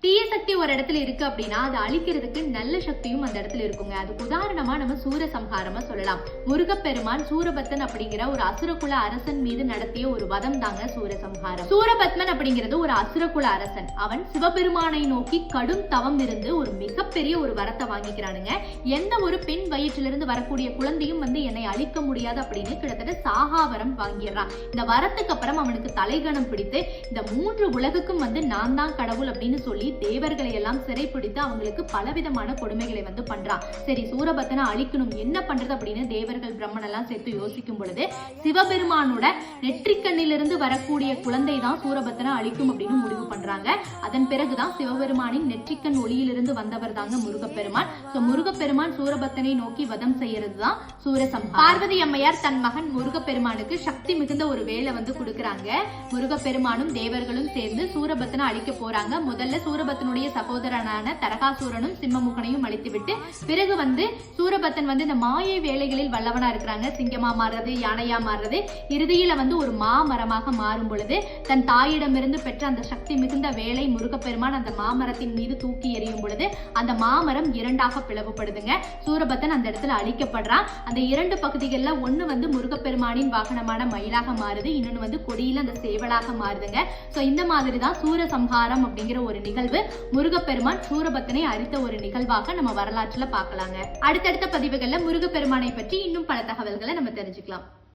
தீய சக்தி ஒரு இடத்துல இருக்கு அப்படின்னா அதை அழிக்கிறதுக்கு நல்ல சக்தியும் அந்த இடத்துல இருக்குங்க. அதுக்கு உதாரணமா நம்ம சூரசம்ஹாரமா சொல்லலாம். முருகப்பெருமான் சூரபத்மன் அப்படிங்கிற ஒரு அசுரகுல அரசன் மீது நடத்திய ஒரு வதம் தாங்க சூரசம்ஹாரம். சூரபத்மன் அப்படிங்கிறது ஒரு அசுரகுல அரசன். அவன் சிவபெருமானை நோக்கி கடும் தவம் இருந்து ஒரு மிகப்பெரிய ஒரு வரத்தை வாங்கிக்கிறானுங்க. எந்த ஒரு பெண் வயிற்றிலிருந்து வரக்கூடிய குழந்தையும் என்னை அழிக்க முடியாது அப்படின்னு கிட்டத்தட்ட சாகாவரம் வாங்கிடுறான். இந்த வரத்துக்கு அப்புறம் அவனுக்கு தலைகணம் பிடித்து இந்த 3 உலகுக்கும் நான் தான் கடவுள் அப்படின்னு சொல்லி தேவர்களை எல்லாம் சிறைப்பிடித்து அவங்களுக்கு பலவிதமான கொடுமைகளை பண்றான். சரி, சூரபத்மனை அழிக்கணும், என்ன பண்றது அப்படின்னு தேவர்கள் பிரம்மன் எல்லாம் சேர்த்து யோசிக்கும் பொழுது சிவபெருமானோட நெற்றிக்கண்ணிலிருந்து வரக்கூடிய குழந்தை தான் சூரபத்மனை அழிக்கும் அப்படின்னு முடிவு பண்றாங்க. அதன் பிறகுதான் சிவபெருமானின் நெற்றிக்கண் ஒளியிலிருந்து வந்தவர் தாங்க முருகப்பெருமான். முருகப்பெருமான் சூரபத்மனை நோக்கி வதம் செய்யறதுதான் சூரசம்ஹாரம். பார்வதி அம்மையார் தன் மகன் முருகப்பெருமானுக்கு சக்தி மிகுந்த ஒரு வேலை கொடுக்கறாங்க. முருகப்பெருமானும் தேவர்களும் சேர்ந்து சூரபத்மனை அழிக்க போறாங்க. முதல்ல சூரபத்மனுடைய சகோதரனான தரகாசூரனும் சிம்மமுகனையும் அழித்துவிட்டு பிறகு சூரபத்மன் இந்த மாயை வேலைகளில் வல்லவனா இருக்கிறாங்க. சிங்கமா மாறுறது, யானையா மாறுறது, இறுதியில ஒரு மாமரமாக மாறும் பொழுது தன் தாயிடமிருந்து பெற்ற அந்த சக்தி மிகுந்த வேலை முருகப்பெருமான் அந்த மாமரத்தின் மீது தூக்கி எறியும் பொழுது அந்த மாமரம் 2ஆக பிளவுபடுதுங்க. சூரபத்மன் அந்த இடத்துல அழிக்கப்படுறான். அந்த 2 பகுதிகள்ல ஒண்ணு முருகப்பெருமானின் வாகனமான மயிலாக மாறுது, இன்னொன்னு கொடியில அந்த சேவலாக மாறுதுங்க. இந்த மாதிரிதான் சூரசம்ஹாரம் அப்படிங்கிற ஒரு நிகழ்வு முருகப்பெருமான் சூரபத்மனை அழித்த ஒரு நிகழ்வாக நம்ம வரலாற்றுல பார்க்கலாங்க. அடுத்தடுத்த பதிவுகள்ல முருகப்பெருமானை பற்றி இன்னும் பல தகவல்களை நம்ம தெரிஞ்சுக்கலாம்.